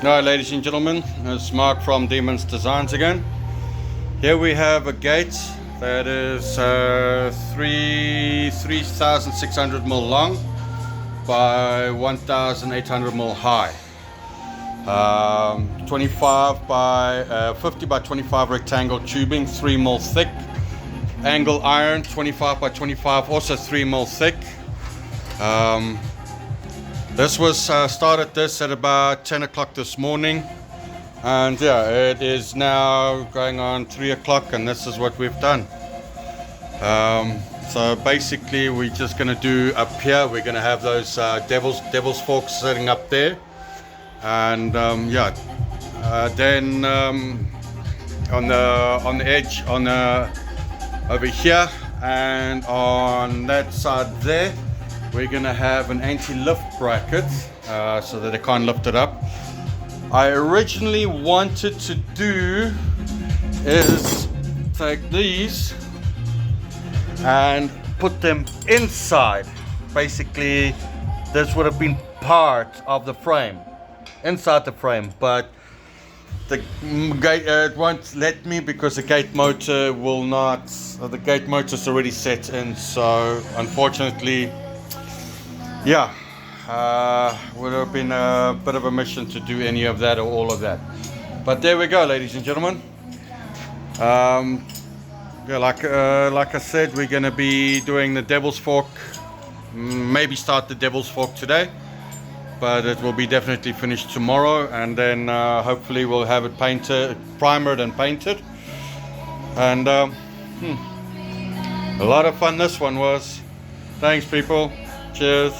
Now, ladies and gentlemen, it's Mark from Deamon's Dezignz again. Here we have a gate that is 3,600 mil long by 1,800 mil high. 25 by 50 by 25 rectangle tubing, 3 mil thick. Angle iron, 25 by 25, also 3 mil thick. This was started this at about 10 o'clock this morning, and yeah, it is now going on 3 o'clock, and this is what we've done. So basically we're just going to do up here, we're going to have those devil's forks sitting up there, and then on the edge, over here and on that side there, we're going to have an anti-lift bracket so that they can't lift it up. I originally wanted to do is take these and put them inside. Basically, this would have been part of the frame, inside the frame, but the gate it won't let me because the gate motor will not. The gate motor is already set in, so unfortunately, yeah, would have been a bit of a mission to do any of that or all of that. But there we go, ladies and gentlemen. Yeah, like I said, we're going to be doing the devil's fork. Maybe start the devil's fork today, but it will be definitely finished tomorrow, and then hopefully we'll have it painted, primered and painted. And a lot of fun this one was. Thanks, people. Cheers.